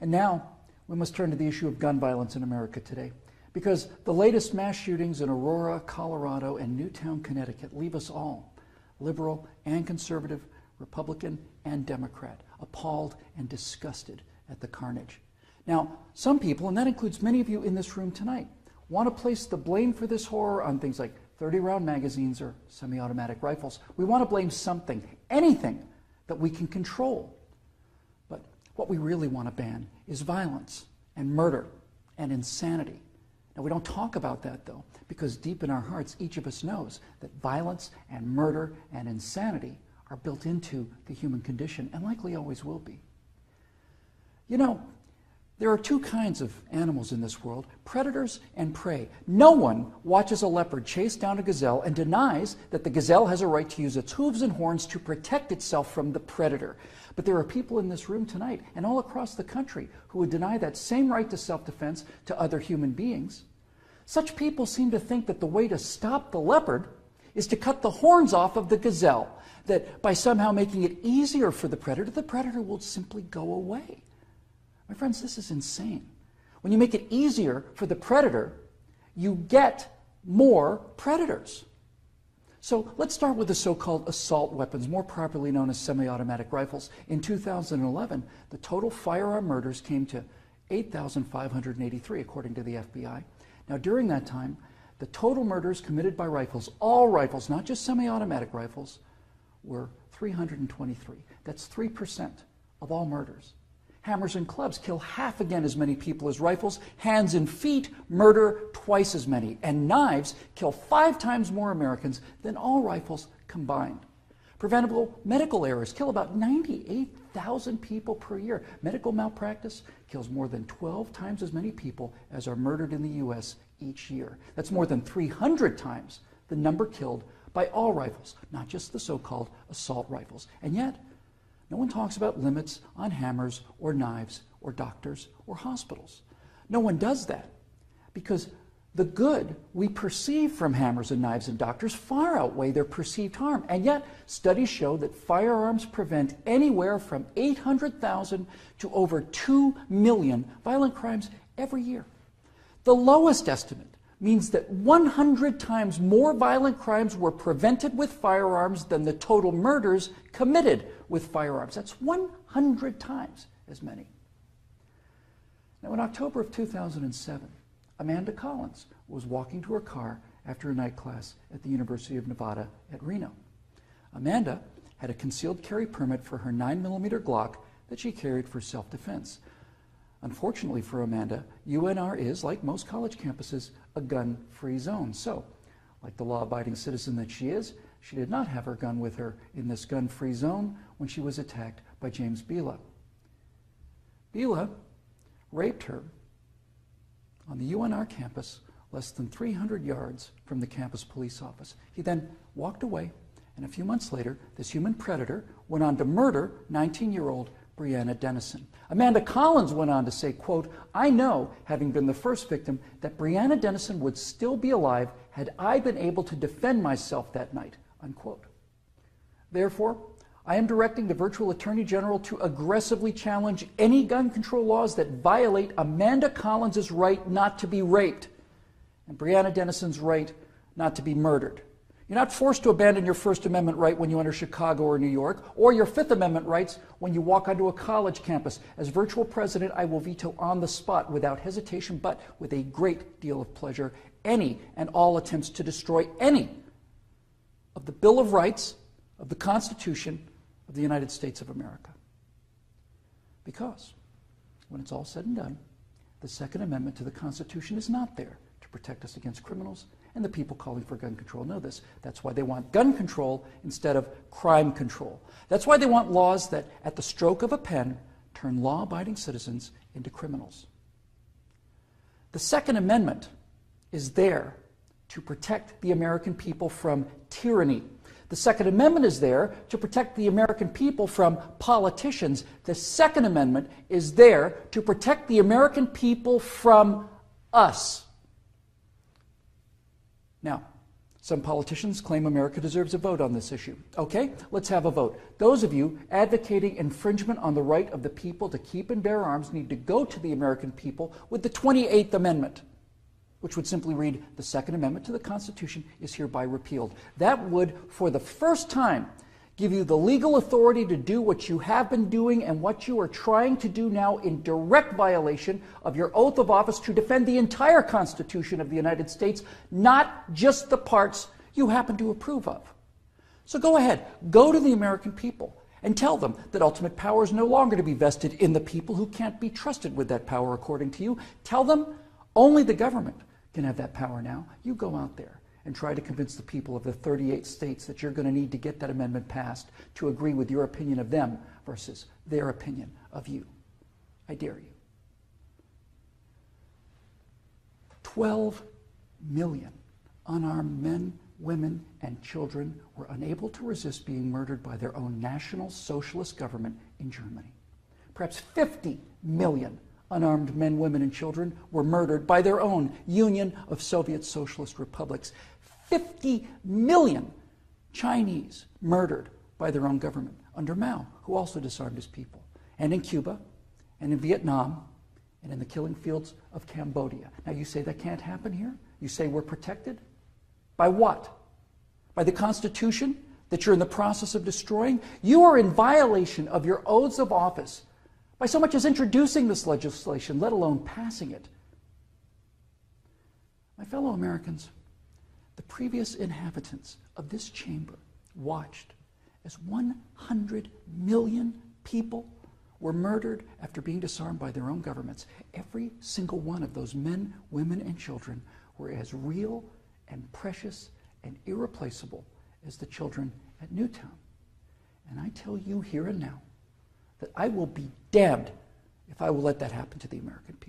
And now we must turn to the issue of gun violence in America today, because the latest mass shootings in Aurora, Colorado, and Newtown, Connecticut leave us all, liberal and conservative, Republican and Democrat, appalled and disgusted at the carnage. Now, some people, and that includes many of you in this room tonight, want to place the blame for this horror on things like 30-round magazines or semi-automatic rifles. We want to blame something, anything that we can control. But what we really want to ban is violence and murder and insanity. Now, we don't talk about that, though, because deep in our hearts, each of us knows that violence and murder and insanity are built into the human condition and likely always will be. You know, there are two kinds of animals in this world, predators and prey. No one watches a leopard chase down a gazelle and denies that the gazelle has a right to use its hooves and horns to protect itself from the predator. But there are people in this room tonight and all across the country who would deny that same right to self-defense to other human beings. Such people seem to think that the way to stop the leopard is to cut the horns off of the gazelle, that by somehow making it easier for the predator will simply go away. My friends, this is insane. When you make it easier for the predator, you get more predators. So let's start with the so-called assault weapons, more properly known as semi-automatic rifles. In 2011, the total firearm murders came to 8,583, according to the FBI. Now, during that time, the total murders committed by rifles, all rifles, not just semi-automatic rifles, were 323. That's 3% of all murders. Hammers and clubs kill half again as many people as rifles. Hands and feet murder twice as many. And knives kill 5 times more Americans than all rifles combined. Preventable medical errors kill about 98,000 people per year. Medical malpractice kills more than 12 times as many people as are murdered in the U.S. each year. That's more than 300 times the number killed by all rifles, not just the so-called assault rifles. And yet, no one talks about limits on hammers or knives or doctors or hospitals. No one does that because the good we perceive from hammers and knives and doctors far outweigh their perceived harm. And yet, studies show that firearms prevent anywhere from 800,000 to over 2 million violent crimes every year. The lowest estimate means that 100 times more violent crimes were prevented with firearms than the total murders committed with firearms. That's 100 times as many. Now, in October of 2007, Amanda Collins was walking to her car after a night class at the University of Nevada at Reno. Amanda had a concealed carry permit for her 9mm Glock that she carried for self-defense. Unfortunately for Amanda, UNR is, like most college campuses, a gun-free zone. So, like the law-abiding citizen that she is, she did not have her gun with her in this gun-free zone when she was attacked by James Bevell. Bevell raped her on the UNR campus less than 300 yards from the campus police office. He then walked away, and a few months later, this human predator went on to murder 19-year-old Breonna Dennison. Amanda Collins went on to say, quote, "I know, having been the first victim, that Breonna Dennison would still be alive had I been able to defend myself that night," unquote. Therefore, I am directing the virtual Attorney General to aggressively challenge any gun control laws that violate Amanda Collins' right not to be raped and Breonna Dennison's right not to be murdered. You're not forced to abandon your First Amendment right when you enter Chicago or New York, or your Fifth Amendment rights when you walk onto a college campus. As virtual president, I will veto on the spot, without hesitation, but with a great deal of pleasure, any and all attempts to destroy any of the Bill of Rights, of the Constitution of the United States of America. Because, when it's all said and done, the Second Amendment to the Constitution is not there to protect us against criminals, and the people calling for gun control know this. That's why they want gun control instead of crime control. That's why they want laws that, at the stroke of a pen, turn law-abiding citizens into criminals. The Second Amendment is there to protect the American people from tyranny. The Second Amendment is there to protect the American people from politicians. The Second Amendment is there to protect the American people from us. Now, Some politicians claim America deserves a vote on this issue. Okay, let's have a vote. Those of you advocating infringement on the right of the people to keep and bear arms need to go to the American people with the 28th Amendment, which would simply read, the Second Amendment to the Constitution is hereby repealed. That would, for the first time, give you the legal authority to do what you have been doing and what you are trying to do now in direct violation of your oath of office to defend the entire Constitution of the United States, not just the parts you happen to approve of. So go ahead, go to the American people and tell them that ultimate power is no longer to be vested in the people who can't be trusted with that power according to you. Tell them only the government can have that power now. You go out there and try to convince the people of the 38 states that you're going to need to get that amendment passed to agree with your opinion of them versus their opinion of you. I dare you. 12 million unarmed men, women, and children were unable to resist being murdered by their own National Socialist government in Germany. Perhaps 50 million unarmed men, women, and children were murdered by their own Union of Soviet Socialist Republics. 50 million Chinese murdered by their own government under Mao, who also disarmed his people. And in Cuba, and in Vietnam, and in the killing fields of Cambodia. Now you say that can't happen here? You say we're protected? By what? By the Constitution that you're in the process of destroying? You are in violation of your oaths of office by so much as introducing this legislation, let alone passing it. My fellow Americans, the previous inhabitants of this chamber watched as 100 million people were murdered after being disarmed by their own governments. Every single one of those men, women, and children were as real and precious and irreplaceable as the children at Newtown. And I tell you here and now that I will be damned if I will let that happen to the American people.